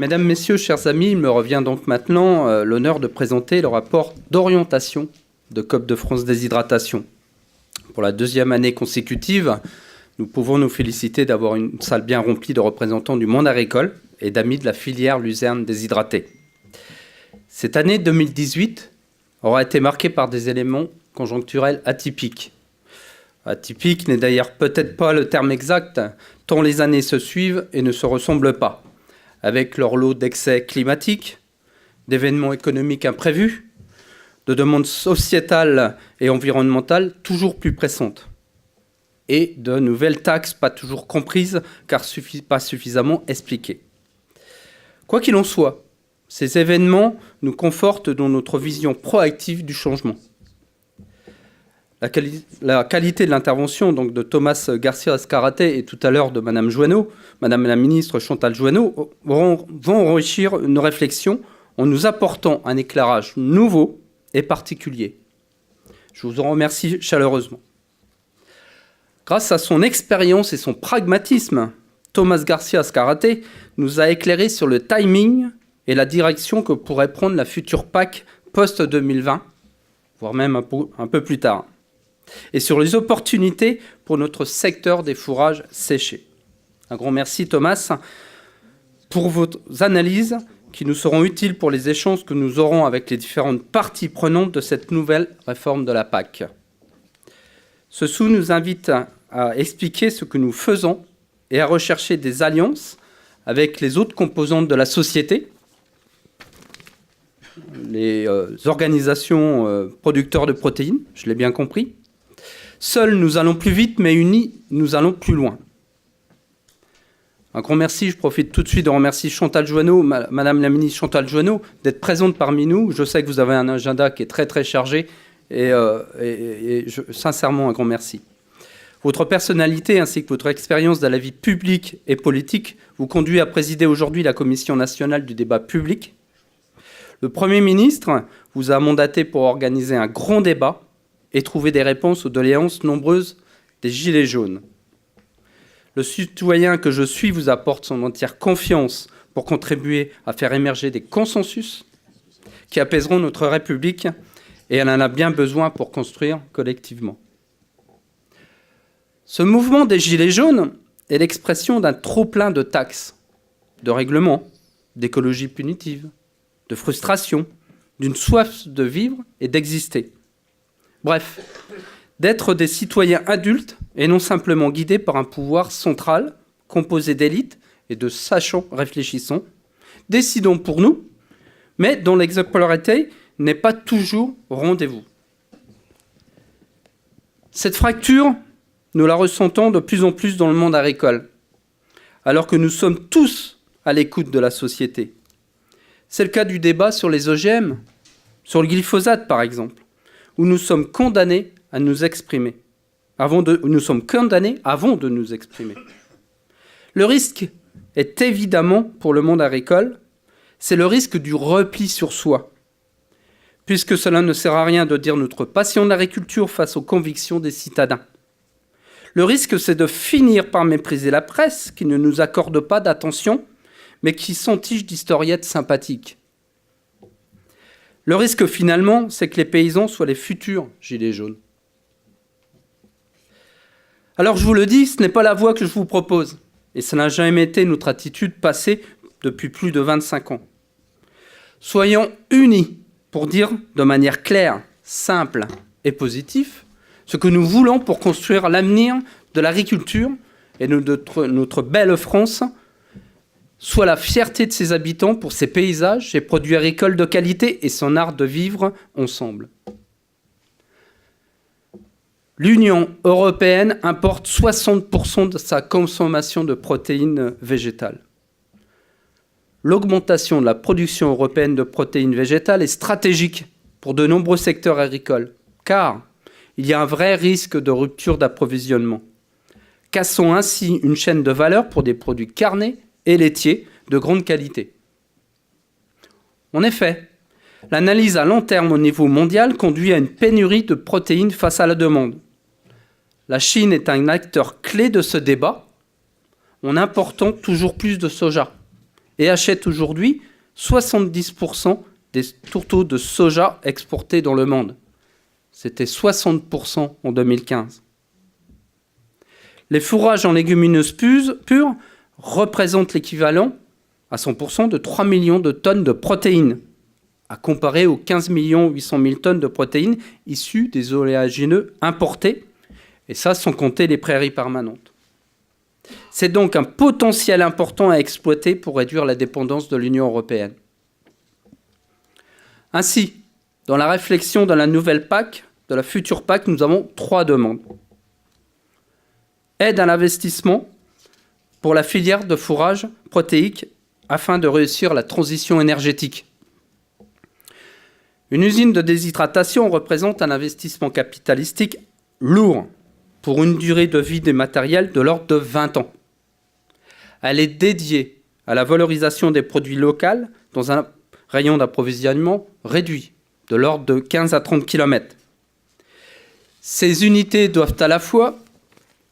Mesdames, Messieurs, chers amis, il me revient donc maintenant l'honneur de présenter le rapport d'orientation de COP de France Déshydratation. Pour la deuxième année consécutive, nous pouvons nous féliciter d'avoir une salle bien remplie de représentants du monde agricole et d'amis de la filière luzerne déshydratée. Cette année 2018 aura été marquée par des éléments conjoncturels atypiques. Atypique n'est d'ailleurs peut-être pas le terme exact, tant les années se suivent et ne se ressemblent pas, avec leur lot d'excès climatiques, d'événements économiques imprévus, de demandes sociétales et environnementales toujours plus pressantes, et de nouvelles taxes pas toujours comprises car pas suffisamment expliquées. Quoi qu'il en soit, ces événements nous confortent dans notre vision proactive du changement. La qualité de l'intervention donc, de Thomas Garcia Azcárate et tout à l'heure de Madame Jouanneau, Madame la ministre Chantal Jouanneau, vont enrichir nos réflexions en nous apportant un éclairage nouveau et particulier. Je vous en remercie chaleureusement. Grâce à son expérience et son pragmatisme, Thomas Garcia Azcárate nous a éclairé sur le timing et la direction que pourrait prendre la future PAC post-2020, voire même un peu plus tard, et sur les opportunités pour notre secteur des fourrages séchés. Un grand merci Thomas pour vos analyses qui nous seront utiles pour les échanges que nous aurons avec les différentes parties prenantes de cette nouvelle réforme de la PAC. Ceci nous invite à expliquer ce que nous faisons et à rechercher des alliances avec les autres composantes de la société, les organisations producteurs de protéines, je l'ai bien compris. Seuls, nous allons plus vite, mais unis, nous allons plus loin. Un grand merci, je profite tout de suite de remercier Chantal Jouanneau, Madame la ministre Chantal Jouanneau, d'être présente parmi nous. Je sais que vous avez un agenda qui est très très chargé et sincèrement un grand merci. Votre personnalité ainsi que votre expérience dans la vie publique et politique vous conduit à présider aujourd'hui la Commission nationale du débat public. Le Premier ministre vous a mandaté pour organiser un grand débat et trouver des réponses aux doléances nombreuses des Gilets jaunes. Le citoyen que je suis vous apporte son entière confiance pour contribuer à faire émerger des consensus qui apaiseront notre République et elle en a bien besoin pour construire collectivement. Ce mouvement des Gilets jaunes est l'expression d'un trop-plein de taxes, de règlements, d'écologie punitive, de frustration, d'une soif de vivre et d'exister. Bref, d'être des citoyens adultes et non simplement guidés par un pouvoir central composé d'élites et de sachants réfléchissants, décidons pour nous, mais dont l'exemplarité n'est pas toujours au rendez-vous. Cette fracture, nous la ressentons de plus en plus dans le monde agricole, alors que nous sommes tous à l'écoute de la société. C'est le cas du débat sur les OGM, sur le glyphosate par exemple, où nous sommes condamnés à nous exprimer. Nous sommes condamnés avant de nous exprimer. Le risque est évidemment, pour le monde agricole, c'est le risque du repli sur soi, puisque cela ne sert à rien de dire notre passion de l'agriculture face aux convictions des citadins. Le risque, c'est de finir par mépriser la presse, qui ne nous accorde pas d'attention, mais qui s'entiche d'historiettes sympathiques. Le risque, finalement, c'est que les paysans soient les futurs gilets jaunes. Alors, je vous le dis, ce n'est pas la voie que je vous propose, et ça n'a jamais été notre attitude passée depuis plus de 25 ans. Soyons unis pour dire de manière claire, simple et positive ce que nous voulons pour construire l'avenir de l'agriculture et de notre belle France, soit la fierté de ses habitants pour ses paysages, ses produits agricoles de qualité et son art de vivre ensemble. L'Union européenne importe 60% de sa consommation de protéines végétales. L'augmentation de la production européenne de protéines végétales est stratégique pour de nombreux secteurs agricoles, car il y a un vrai risque de rupture d'approvisionnement. Cassons ainsi une chaîne de valeur pour des produits carnés et laitiers de grande qualité. En effet, l'analyse à long terme au niveau mondial conduit à une pénurie de protéines face à la demande. La Chine est un acteur clé de ce débat en important toujours plus de soja et achète aujourd'hui 70% des tourteaux de soja exportés dans le monde. C'était 60% en 2015. Les fourrages en légumineuses pures représentent l'équivalent à 100% de 3 millions de tonnes de protéines, à comparer aux 15 800 000 tonnes de protéines issues des oléagineux importés, et ça sans compter les prairies permanentes. C'est donc un potentiel important à exploiter pour réduire la dépendance de l'Union européenne. Ainsi, dans la réflexion de la nouvelle PAC, de la future PAC, nous avons 3 demandes. Aide à l'investissement pour la filière de fourrage protéique afin de réussir la transition énergétique. Une usine de déshydratation représente un investissement capitalistique lourd pour une durée de vie des matériels de l'ordre de 20 ans. Elle est dédiée à la valorisation des produits locaux dans un rayon d'approvisionnement réduit, de l'ordre de 15 à 30 km. Ces unités doivent à la fois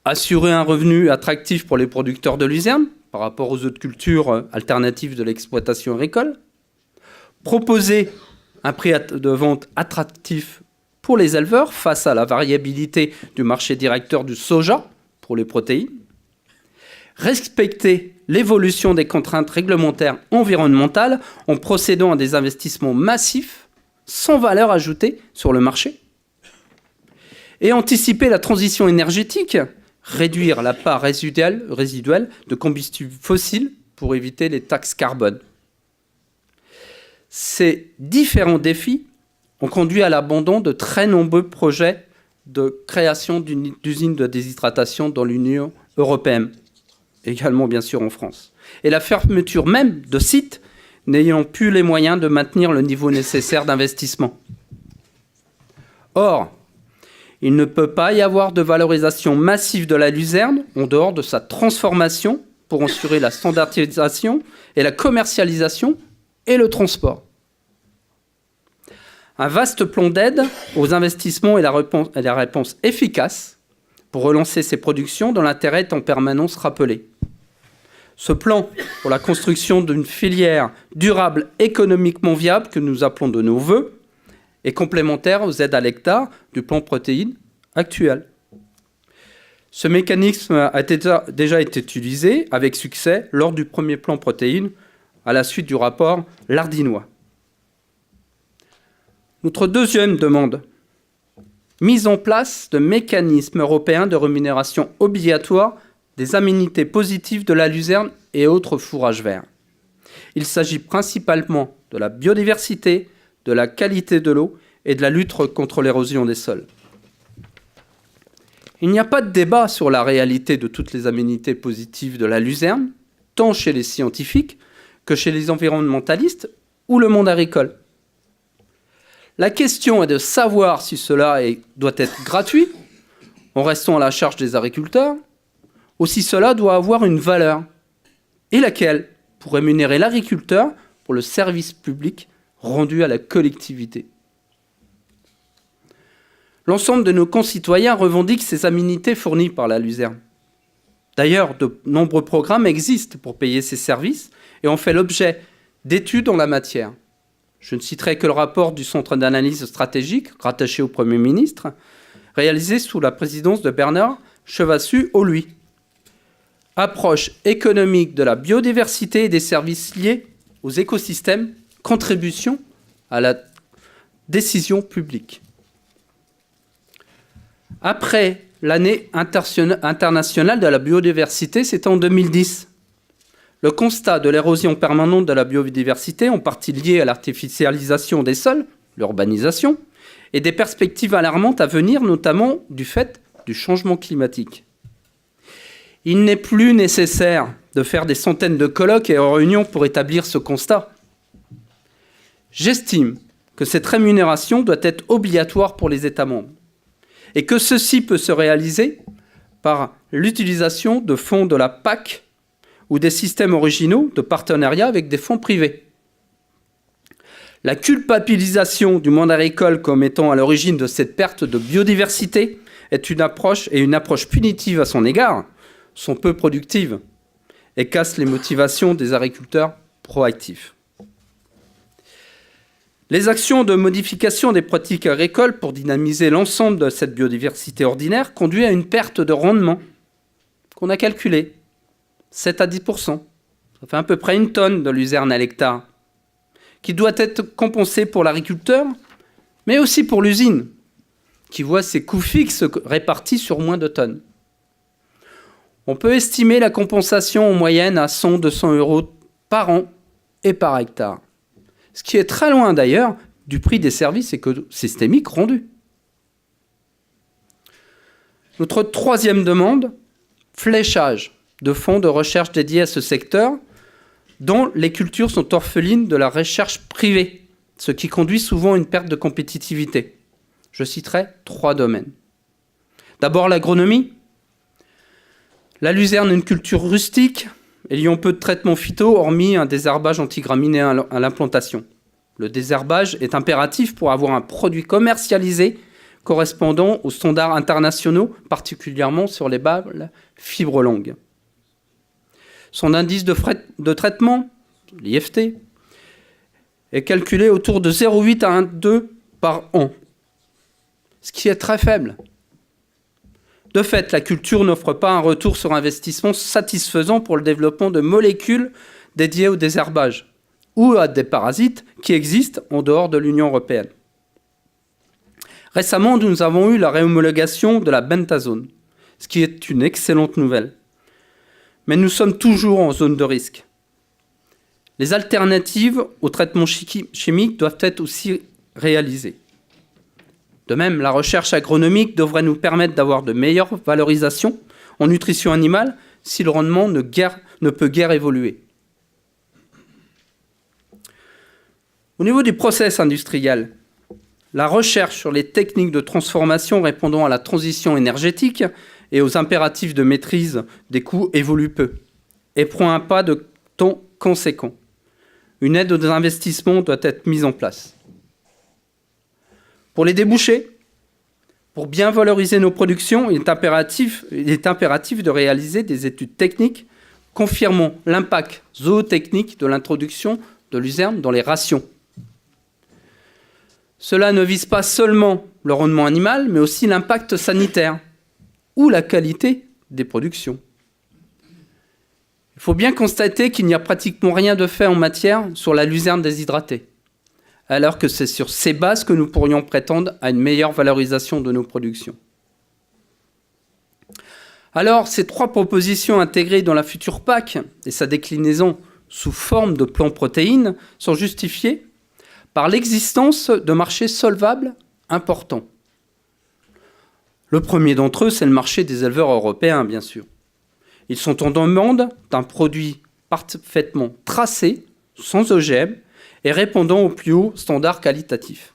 assurer un revenu attractif pour les producteurs de luzerne par rapport aux autres cultures alternatives de l'exploitation agricole, proposer un prix de vente attractif pour les éleveurs face à la variabilité du marché directeur du soja pour les protéines, respecter l'évolution des contraintes réglementaires environnementales en procédant à des investissements massifs sans valeur ajoutée sur le marché, et anticiper la transition énergétique, réduire la part résiduelle de combustibles fossiles pour éviter les taxes carbone. Ces différents défis ont conduit à l'abandon de très nombreux projets de création d'usines de déshydratation dans l'Union européenne, également bien sûr en France, et la fermeture même de sites n'ayant plus les moyens de maintenir le niveau nécessaire d'investissement. Or, il ne peut pas y avoir de valorisation massive de la luzerne en dehors de sa transformation pour assurer la standardisation et la commercialisation et le transport. Un vaste plan d'aide aux investissements est la réponse efficace pour relancer ces productions dont l'intérêt est en permanence rappelé. Ce plan pour la construction d'une filière durable économiquement viable que nous appelons de nos vœux est complémentaire aux aides à l'hectare du plan protéines actuel. Ce mécanisme a déjà été utilisé avec succès lors du premier plan protéines à la suite du rapport Lardinois. Notre deuxième demande, mise en place de mécanismes européens de rémunération obligatoire des aménités positives de la luzerne et autres fourrages verts. Il s'agit principalement de la biodiversité, de la qualité de l'eau et de la lutte contre l'érosion des sols. Il n'y a pas de débat sur la réalité de toutes les aménités positives de la luzerne, tant chez les scientifiques que chez les environnementalistes ou le monde agricole. La question est de savoir si cela doit être gratuit, en restant à la charge des agriculteurs, ou si cela doit avoir une valeur, et laquelle, pour rémunérer l'agriculteur pour le service public rendu à la collectivité. L'ensemble de nos concitoyens revendiquent ces aménités fournies par la luzerne. D'ailleurs, de nombreux programmes existent pour payer ces services et ont fait l'objet d'études en la matière. Je ne citerai que le rapport du Centre d'analyse stratégique, rattaché au Premier ministre, réalisé sous la présidence de Bernard Chevassus-Auluy. Approche économique de la biodiversité et des services liés aux écosystèmes, contribution à la décision publique. Après l'année internationale de la biodiversité, c'était en 2010. Le constat de l'érosion permanente de la biodiversité, en partie liée à l'artificialisation des sols, l'urbanisation, et des perspectives alarmantes à venir, notamment du fait du changement climatique. Il n'est plus nécessaire de faire des centaines de colloques et réunions pour établir ce constat. J'estime que cette rémunération doit être obligatoire pour les États membres et que ceci peut se réaliser par l'utilisation de fonds de la PAC ou des systèmes originaux de partenariat avec des fonds privés. La culpabilisation du monde agricole comme étant à l'origine de cette perte de biodiversité est une approche punitive à son égard, sont peu productives et cassent les motivations des agriculteurs proactif. Les actions de modification des pratiques agricoles pour dynamiser l'ensemble de cette biodiversité ordinaire conduisent à une perte de rendement qu'on a calculée, 7 à 10%. Ça fait à peu près 1 tonne de luzerne à l'hectare, qui doit être compensée pour l'agriculteur, mais aussi pour l'usine, qui voit ses coûts fixes répartis sur moins de tonnes. On peut estimer la compensation en moyenne à 100-200 euros par an et par hectare, ce qui est très loin d'ailleurs du prix des services écosystémiques rendus. Notre troisième demande, fléchage de fonds de recherche dédiés à ce secteur, dont les cultures sont orphelines de la recherche privée, ce qui conduit souvent à une perte de compétitivité. Je citerai 3 domaines. D'abord l'agronomie. La luzerne est une culture rustique, ayant peu de traitements phyto, hormis un désherbage antigraminé à l'implantation. Le désherbage est impératif pour avoir un produit commercialisé correspondant aux standards internationaux, particulièrement sur les balles fibres longues. Son indice de traitement, l'IFT, est calculé autour de 0,8 à 1,2 par an, ce qui est très faible. De fait, la culture n'offre pas un retour sur investissement satisfaisant pour le développement de molécules dédiées au désherbage ou à des parasites qui existent en dehors de l'Union européenne. Récemment, nous avons eu la réhomologation de la bentazone, ce qui est une excellente nouvelle. Mais nous sommes toujours en zone de risque. Les alternatives aux traitements chimiques doivent être aussi réalisées. De même, la recherche agronomique devrait nous permettre d'avoir de meilleures valorisations en nutrition animale si le rendement ne peut guère évoluer. Au niveau du process industriel, la recherche sur les techniques de transformation répondant à la transition énergétique et aux impératifs de maîtrise des coûts évolue peu et prend un pas de temps conséquent. Une aide aux investissements doit être mise en place. Pour les débouchés, pour bien valoriser nos productions, il est impératif de réaliser des études techniques confirmant l'impact zootechnique de l'introduction de luzerne dans les rations. Cela ne vise pas seulement le rendement animal, mais aussi l'impact sanitaire ou la qualité des productions. Il faut bien constater qu'il n'y a pratiquement rien de fait en matière sur la luzerne déshydratée, alors que c'est sur ces bases que nous pourrions prétendre à une meilleure valorisation de nos productions. Alors, ces 3 propositions intégrées dans la future PAC et sa déclinaison sous forme de plan protéines sont justifiées par l'existence de marchés solvables importants. Le premier d'entre eux, c'est le marché des éleveurs européens, bien sûr. Ils sont en demande d'un produit parfaitement tracé, sans OGM, et répondant aux plus hauts standards qualitatifs.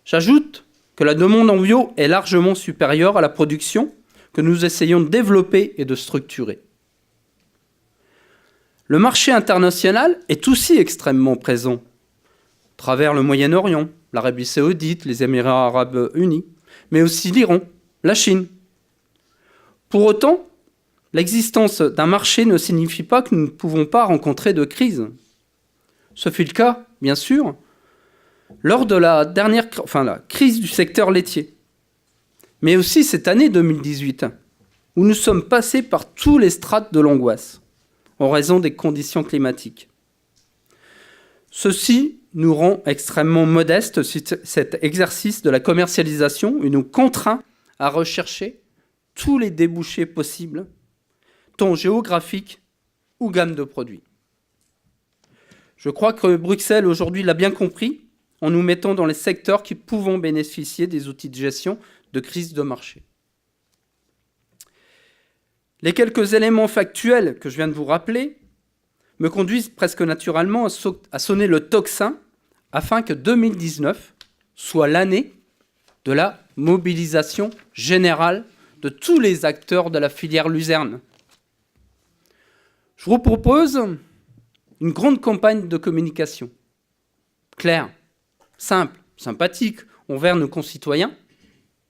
J'ajoute que la demande en bio est largement supérieure à la production que nous essayons de développer et de structurer. Le marché international est aussi extrêmement présent, à travers le Moyen-Orient, l'Arabie saoudite, les Émirats arabes unis, mais aussi l'Iran, la Chine. Pour autant, l'existence d'un marché ne signifie pas que nous ne pouvons pas rencontrer de crise. Ce fut le cas, bien sûr, lors de la crise du secteur laitier, mais aussi cette année 2018, où nous sommes passés par tous les strates de l'angoisse, en raison des conditions climatiques. Ceci nous rend extrêmement modestes sur cet exercice de la commercialisation et nous contraint à rechercher tous les débouchés possibles, tant géographiques ou gamme de produits. Je crois que Bruxelles aujourd'hui l'a bien compris en nous mettant dans les secteurs qui pouvons bénéficier des outils de gestion de crise de marché. Les quelques éléments factuels que je viens de vous rappeler me conduisent presque naturellement à sonner le tocsin afin que 2019 soit l'année de la mobilisation générale de tous les acteurs de la filière luzerne. Je vous propose une grande campagne de communication, claire, simple, sympathique, envers nos concitoyens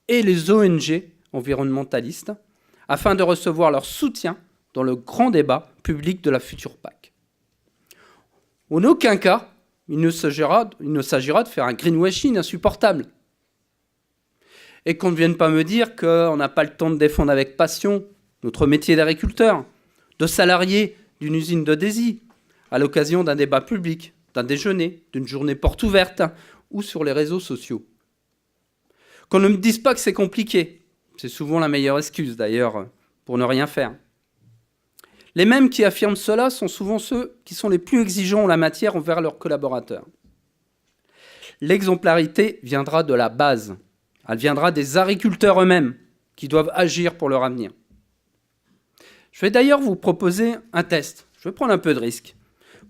et les ONG environnementalistes, afin de recevoir leur soutien dans le grand débat public de la future PAC. En aucun cas, il ne s'agira de faire un greenwashing insupportable. Et qu'on ne vienne pas me dire qu'on n'a pas le temps de défendre avec passion notre métier d'agriculteur, de salarié d'une usine de Désy, à l'occasion d'un débat public, d'un déjeuner, d'une journée porte ouverte ou sur les réseaux sociaux. Qu'on ne me dise pas que c'est compliqué. C'est souvent la meilleure excuse, d'ailleurs, pour ne rien faire. Les mêmes qui affirment cela sont souvent ceux qui sont les plus exigeants en la matière envers leurs collaborateurs. L'exemplarité viendra de la base. Elle viendra des agriculteurs eux-mêmes qui doivent agir pour leur avenir. Je vais d'ailleurs vous proposer un test. Je vais prendre un peu de risque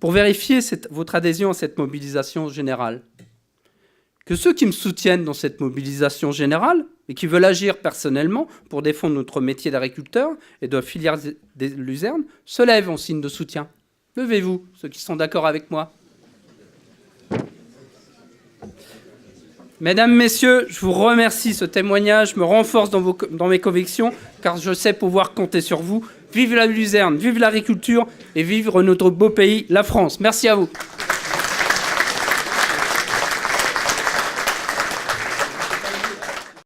pour vérifier votre adhésion à cette mobilisation générale. Que ceux qui me soutiennent dans cette mobilisation générale et qui veulent agir personnellement pour défendre notre métier d'agriculteur et de la filière des luzernes se lèvent en signe de soutien. Levez-vous, ceux qui sont d'accord avec moi. Mesdames, Messieurs, je vous remercie. Ce témoignage me renforce dans mes convictions, car je sais pouvoir compter sur vous. Vive la Luzerne, vive l'agriculture et vive notre beau pays, la France. Merci à vous.